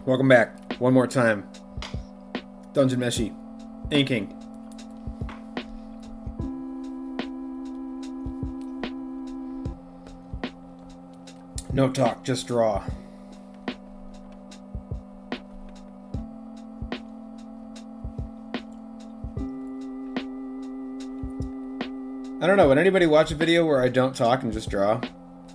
Welcome back. One more time. Dungeon Meshi. Inking. No talk, just draw. I don't know, would anybody watch a video where I don't talk and just draw?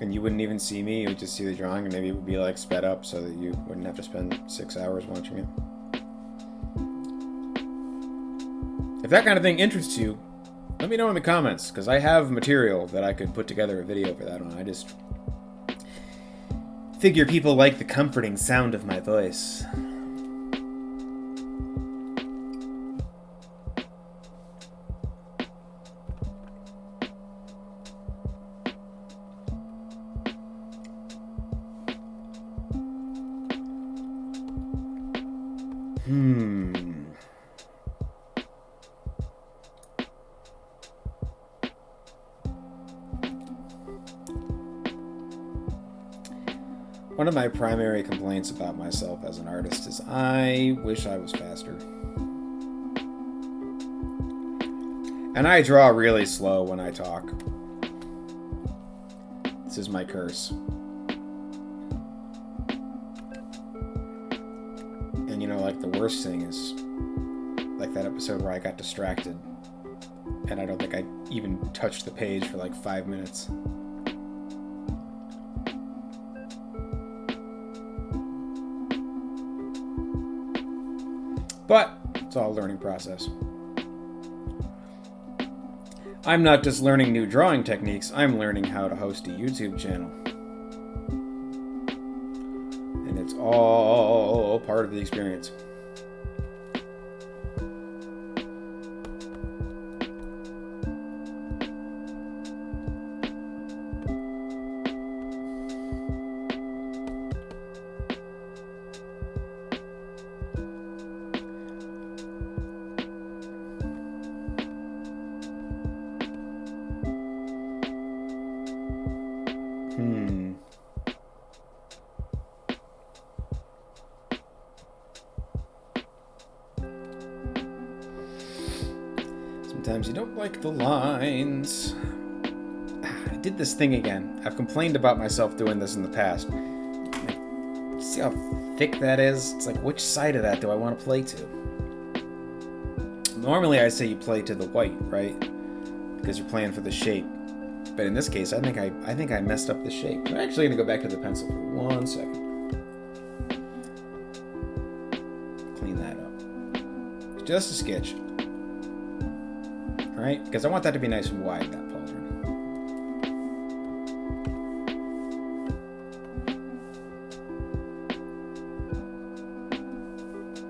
And you wouldn't even see me, you would just see the drawing, and maybe it would be like sped up so that you wouldn't have to spend 6 hours watching it. If that kind of thing interests you, let me know in the comments, because I have material that I could put together a video for that on. I just figure people like the comforting sound of my voice. One of my primary complaints about myself as an artist is I wish I was faster. And I draw really slow when I talk. This is my curse. And you know, like, the worst thing is, like that episode where I got distracted and I don't think I even touched the page for like 5 minutes. But it's all a learning process. I'm not just learning new drawing techniques, I'm learning how to host a YouTube channel. And it's all part of the experience. Sometimes you don't like the lines. I did this thing again. I've complained about myself doing this in the past. See how thick that is? It's like, which side of that do I want to play to? Normally I say you play to the white, right? Because you're playing for the shape. But in this case, I think I messed up the shape. I'm actually going to go back to the pencil for 1 second. Clean that up. Just a sketch. Right? Because I want that to be nice and wide, that pauldron.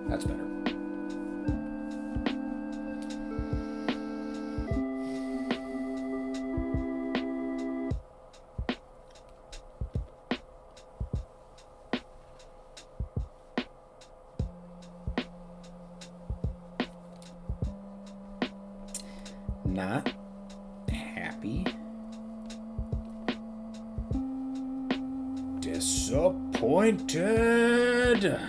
That's better. Not happy. Disappointed.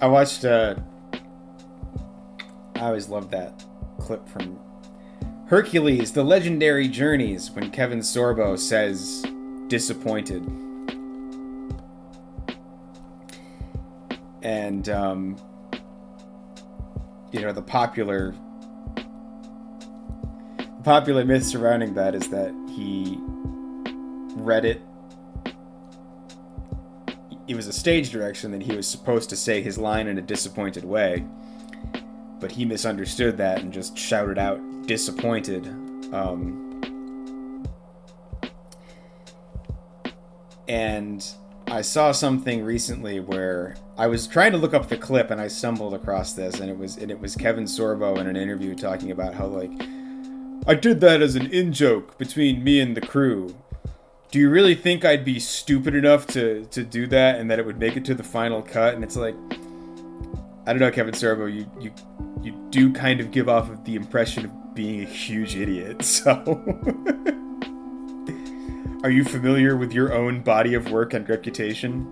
I watched I always loved that clip from Hercules, The Legendary Journeys, when Kevin Sorbo says disappointed. And, you know, the popular myth surrounding that is that he read it. It was a stage direction that he was supposed to say his line in a disappointed way. But he misunderstood that and just shouted out disappointed. And I saw something recently where I was trying to look up the clip and I stumbled across this, and it was Kevin Sorbo in an interview talking about how, like, I did that as an in-joke between me and the crew. Do you really think I'd be stupid enough to do that and that it would make it to the final cut? And it's like, I don't know, Kevin Sorbo, you do kind of give off of the impression of being a huge idiot. So, are you familiar with your own body of work and reputation?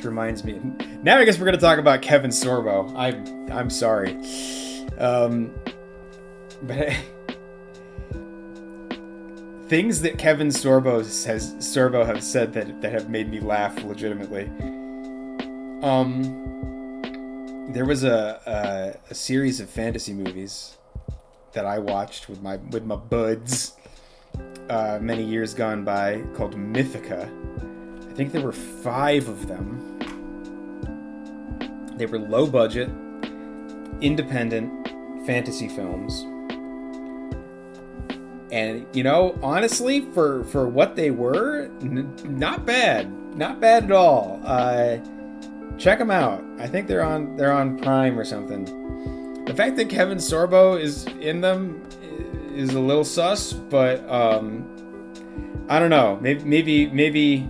Reminds me. Now I guess we're gonna talk about Kevin Sorbo. I'm sorry, but things that Kevin Sorbo have said that have made me laugh legitimately. There was a series of fantasy movies that I watched with my buds many years gone by called Mythica. I think there were 5 of them. They were low budget, independent fantasy films. And, you know, honestly, for what they were, not bad. Not bad at all. Check them out. I think they're on Prime or something. The fact that Kevin Sorbo is in them is a little sus, but I don't know. Maybe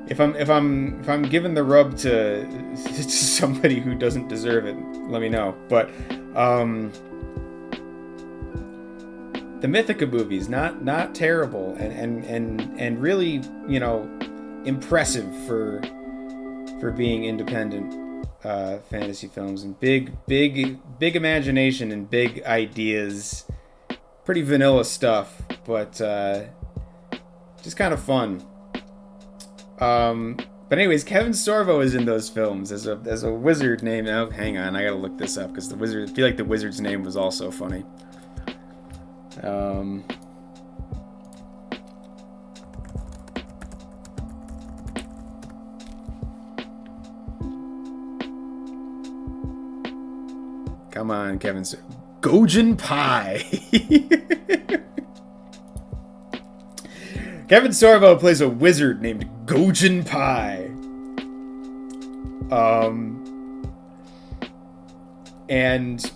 if I'm giving the rub to somebody who doesn't deserve it, let me know. But the Mythica movies, not terrible, and really, you know, impressive for being independent fantasy films, and big imagination and big ideas. Pretty vanilla stuff, but just kind of fun. But anyways, Kevin Sorbo is in those films as a wizard named. Oh, hang on, I gotta look this up because I feel like the wizard's name was also funny. Come on, Kevin Sorbo. Gojin Pie. Kevin Sorbo plays a wizard named Gojin Pie. And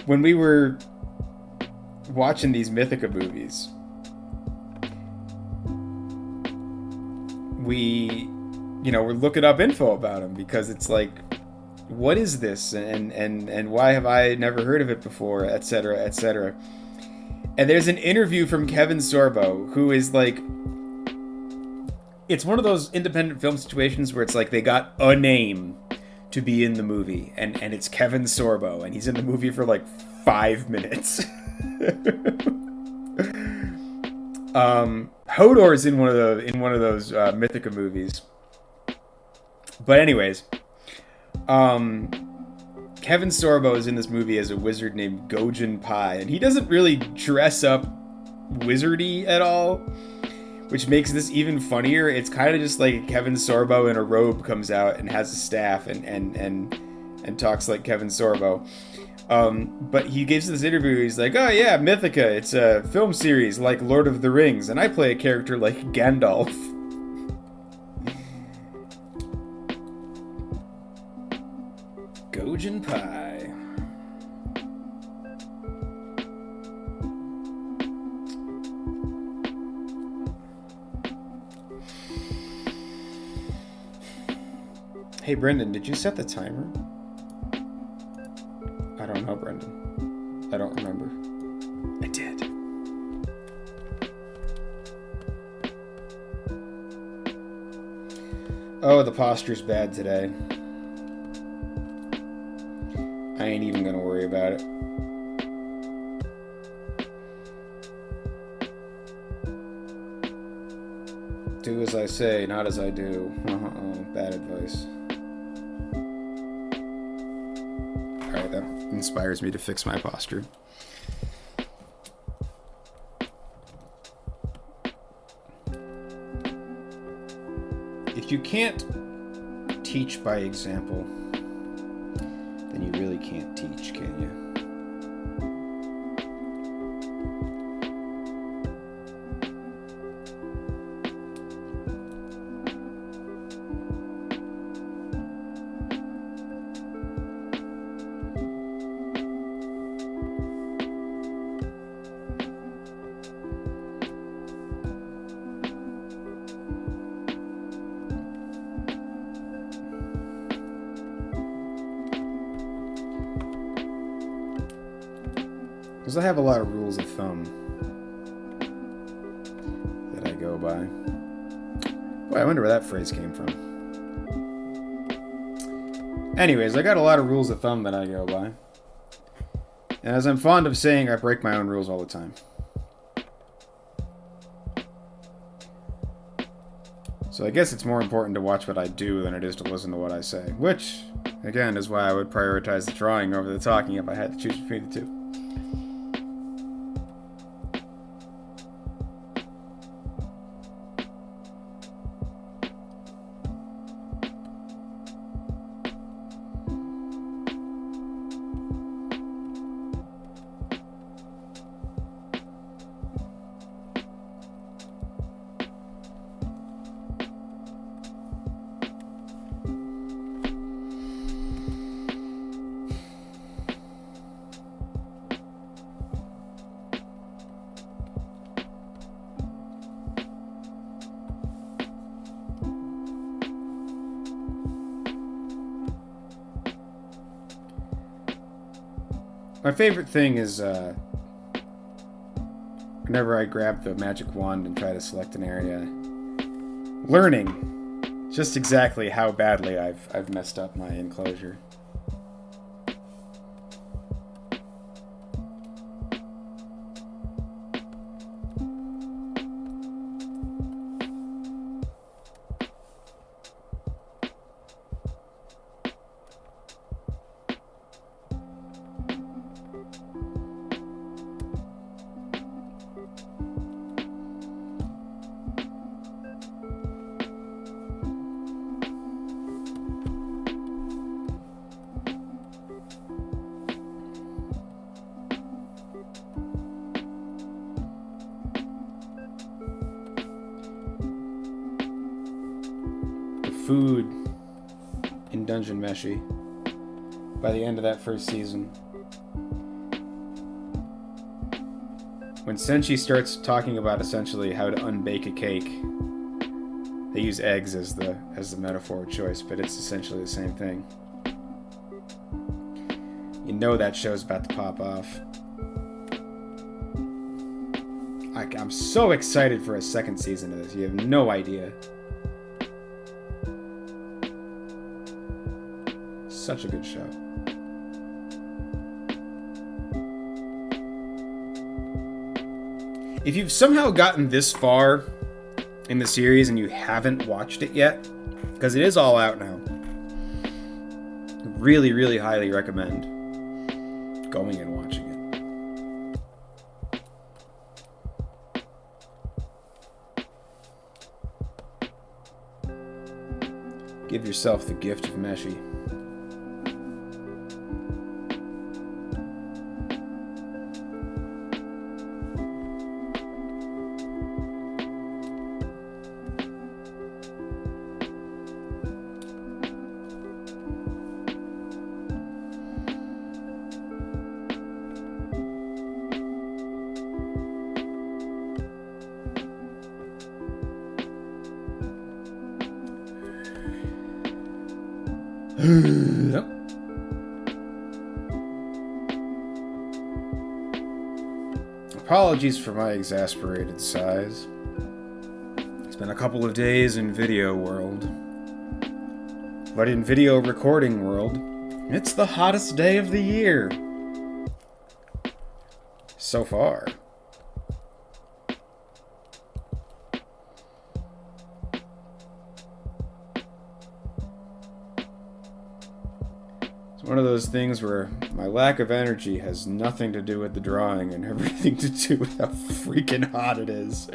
when we were watching these Mythica movies, we're looking up info about him because it's like, what is this? And why have I never heard of it before, etc., etc. And there's an interview from Kevin Sorbo, who is like, it's one of those independent film situations where it's like they got a name to be in the movie, and it's Kevin Sorbo, and he's in the movie for like 5 minutes. Hodor's in one of those Mythica movies. But anyways, Kevin Sorbo is in this movie as a wizard named Gojin Pie, and he doesn't really dress up wizardy at all, which makes this even funnier. It's kind of just like Kevin Sorbo in a robe comes out and has a staff and talks like Kevin Sorbo. But he gives this interview. He's like, "Oh yeah, Mythica. It's a film series like Lord of the Rings, and I play a character like Gandalf." Gojin Pie. Hey Brendan, did you set the timer? I don't know, Brendan. I don't remember. I did. Oh, the posture's bad today. I ain't even gonna worry about it. Do as I say, not as I do. Bad advice. inspires me to fix my posture. If you can't teach by example, then you really can't teach, can you? Because I have a lot of rules of thumb that I go by. Boy, I wonder where that phrase came from. Anyways, I got a lot of rules of thumb that I go by. And as I'm fond of saying, I break my own rules all the time. So I guess it's more important to watch what I do than it is to listen to what I say. Which, again, is why I would prioritize the drawing over the talking if I had to choose between the two. My favorite thing is whenever I grab the magic wand and try to select an area, learning just exactly how badly I've messed up my enclosure. Food in Dungeon Meshi by the end of that first season. When Senshi starts talking about essentially how to unbake a cake, they use eggs as the metaphor of choice, but it's essentially the same thing. You know that show's about to pop off. I'm so excited for a second season of this. You have no idea. Such a good show. If you've somehow gotten this far in the series and you haven't watched it yet, because it is all out now, really, really highly recommend going and watching it. Give yourself the gift of Meshi. Yep. Apologies for my exasperated sighs. It's been a couple of days in video world. But in video recording world, it's the hottest day of the year. So far. one of those things where my lack of energy has nothing to do with the drawing and everything to do with how freaking hot it is.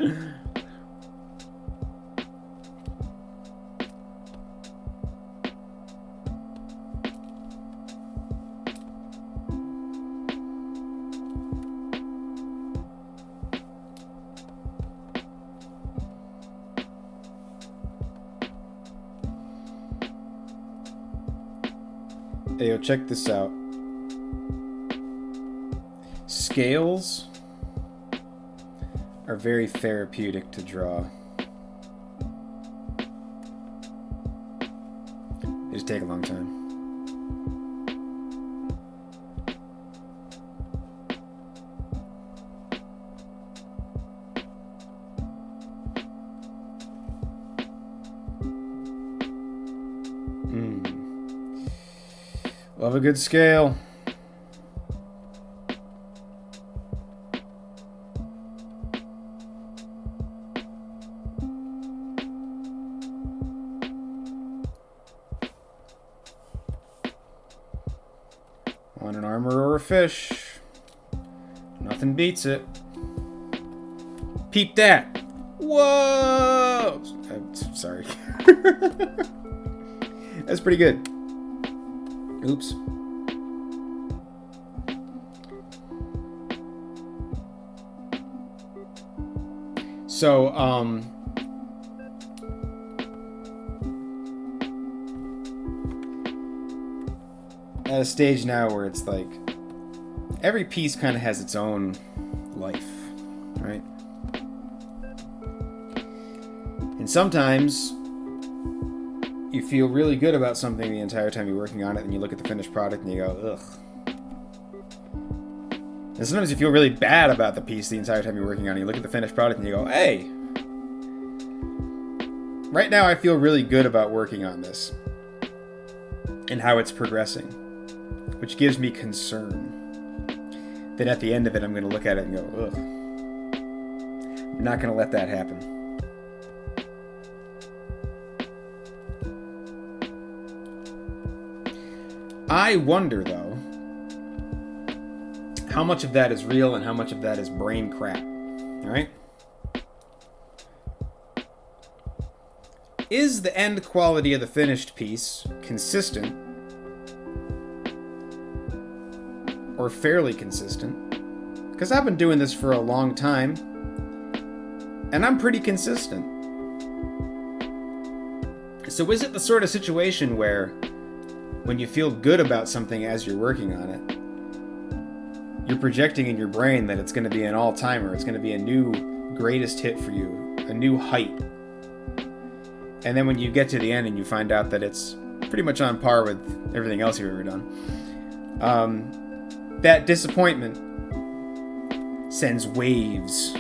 Hey, yo, check this out. Scales are very therapeutic to draw. They just take a long time. Love a good scale. On an armor or a fish. Nothing beats it. Peep that. Whoa! I'm sorry. That's pretty good. Oops. So, at a stage now where it's like every piece kind of has its own life, right? And sometimes you feel really good about something the entire time you're working on it, and you look at the finished product and you go, ugh. And sometimes you feel really bad about the piece the entire time you're working on it. You look at the finished product and you go, hey, right now I feel really good about working on this and how it's progressing, which gives me concern that at the end of it I'm going to look at it and go, ugh. I'm not going to let that happen. I wonder, though, how much of that is real and how much of that is brain crap, all right? Is the end quality of the finished piece consistent or fairly consistent? Because I've been doing this for a long time, and I'm pretty consistent. So is it the sort of situation where when you feel good about something as you're working on it, you're projecting in your brain that it's going to be an all-timer, it's going to be a new greatest hit for you, a new height. And then when you get to the end and you find out that it's pretty much on par with everything else you've ever done, that disappointment sends waves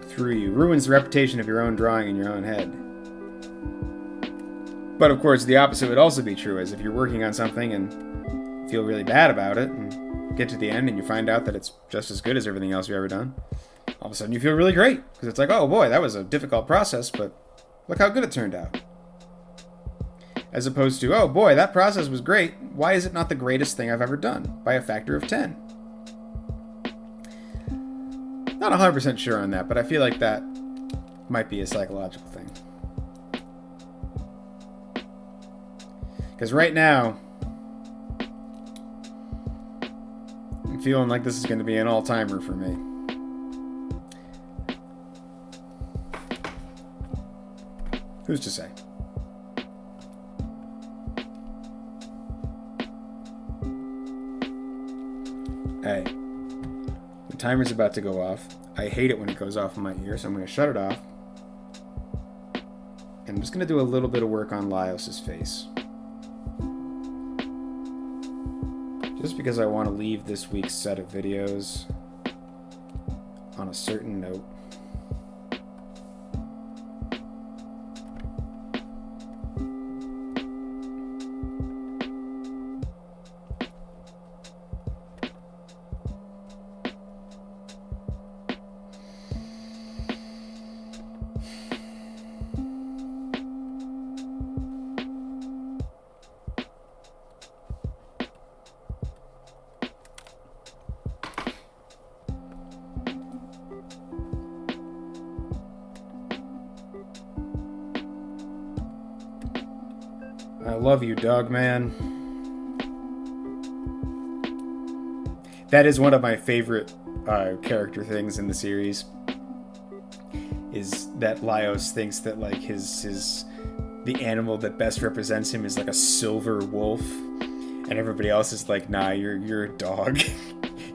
through you, ruins the reputation of your own drawing in your own head. But of course, the opposite would also be true, as if you're working on something and feel really bad about it, and get to the end and you find out that it's just as good as everything else you've ever done, all of a sudden you feel really great, because it's like, oh boy, that was a difficult process, but look how good it turned out. As opposed to, oh boy, that process was great, why is it not the greatest thing I've ever done, by a factor of 10? Not 100% sure on that, but I feel like that might be a psychological thing. Because right now, I'm feeling like this is going to be an all-timer for me. Who's to say? Hey, the timer's about to go off. I hate it when it goes off in my ear, so I'm going to shut it off. And I'm just going to do a little bit of work on Laios' face. Just because I want to leave this week's set of videos on a certain note. I love you, dog man. That is one of my favorite character things in the series. Is that Laios thinks that like the animal that best represents him is like a silver wolf, and everybody else is like, nah, you're a dog.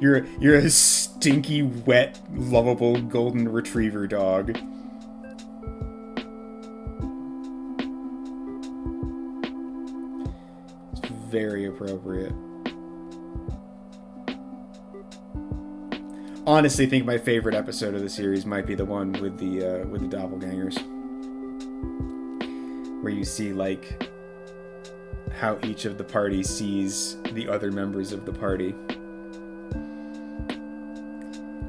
you're a stinky, wet, lovable golden retriever dog. It's very appropriate. Honestly, think my favorite episode of the series might be the one with the doppelgangers, where you see like how each of the party sees the other members of the party,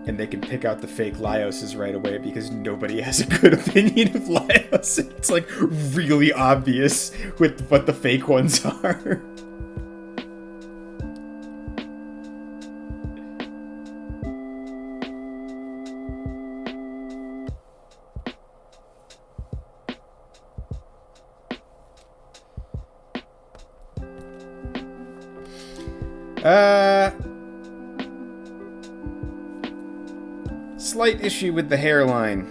and they can pick out the fake Laioses right away because nobody has a good opinion of Laios. It's like really obvious with what the fake ones are. Slight issue with the hairline.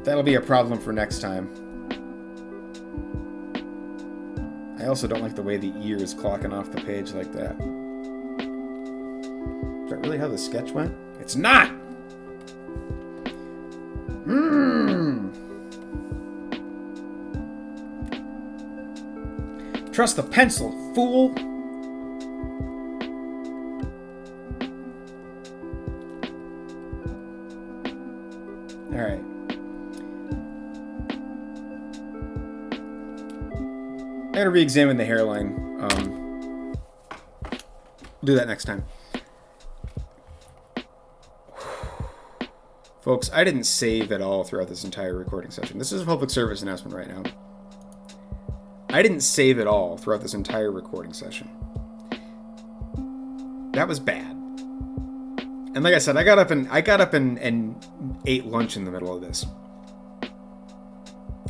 That'll be a problem for next time. I also don't like the way the ear is clocking off the page like that. Is that really how the sketch went? It's not! Trust the pencil, fool! Alright. I gotta re-examine the hairline. Do that next time. Folks, I didn't save at all throughout this entire recording session. This is a public service announcement right now. I didn't save at all throughout this entire recording session. That was bad. And like I said, I got up and ate lunch in the middle of this.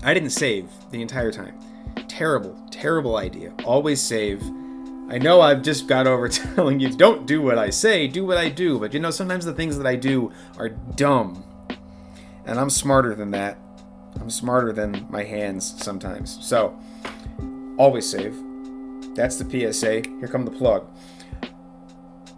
I didn't save the entire time. Terrible, terrible idea. Always save. I know I've just got over telling you, don't do what I say, do what I do. But you know, sometimes the things that I do are dumb. And I'm smarter than that. I'm smarter than my hands sometimes. So, always save. That's the PSA. Here come the plug.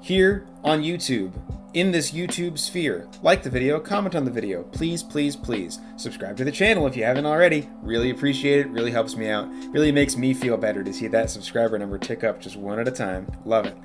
Here on YouTube, in this YouTube sphere, like the video, comment on the video. Please, please, please. Subscribe to the channel if you haven't already. Really appreciate it. Really helps me out. Really makes me feel better to see that subscriber number tick up just one at a time. Love it.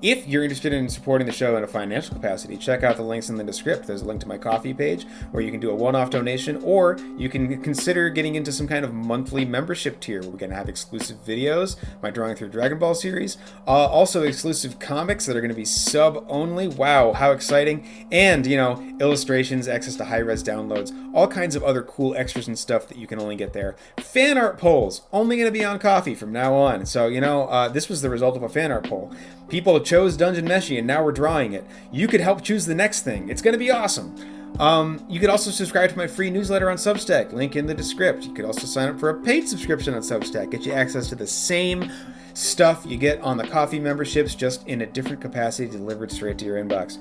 If you're interested in supporting the show in a financial capacity, check out the links in the description. There's a link to my Ko-fi page where you can do a one-off donation, or you can consider getting into some kind of monthly membership tier where we're going to have exclusive videos, my Drawing Through Dragon Ball series, also exclusive comics that are going to be sub-only. Wow, how exciting. And, you know, illustrations, access to high-res downloads, all kinds of other cool extras and stuff that you can only get there. Fan art polls, only going to be on Ko-fi from now on. So, you know, this was the result of a fan art poll. People chose Dungeon Meshi, and now we're drawing it. You could help choose the next thing. It's going to be awesome. You could also subscribe to my free newsletter on Substack, link in the description. You could also sign up for a paid subscription on Substack, get you access to the same stuff you get on the Ko-fi memberships, just in a different capacity delivered straight to your inbox.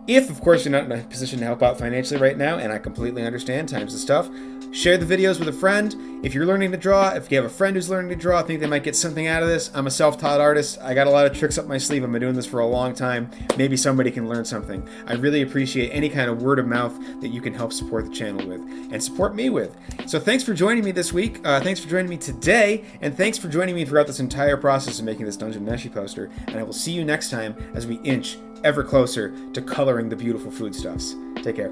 If, of course, you're not in a position to help out financially right now, and I completely understand, times is tough, share the videos with a friend. If you're learning to draw, if you have a friend who's learning to draw, think they might get something out of this. I'm a self-taught artist. I got a lot of tricks up my sleeve. I've been doing this for a long time. Maybe somebody can learn something. I really appreciate any kind of word of mouth that you can help support the channel with and support me with. So thanks for joining me this week. Thanks for joining me today. And thanks for joining me throughout this entire process of making this Dungeon Meshi poster. And I will see you next time as we inch ever closer to coloring the beautiful foodstuffs. Take care.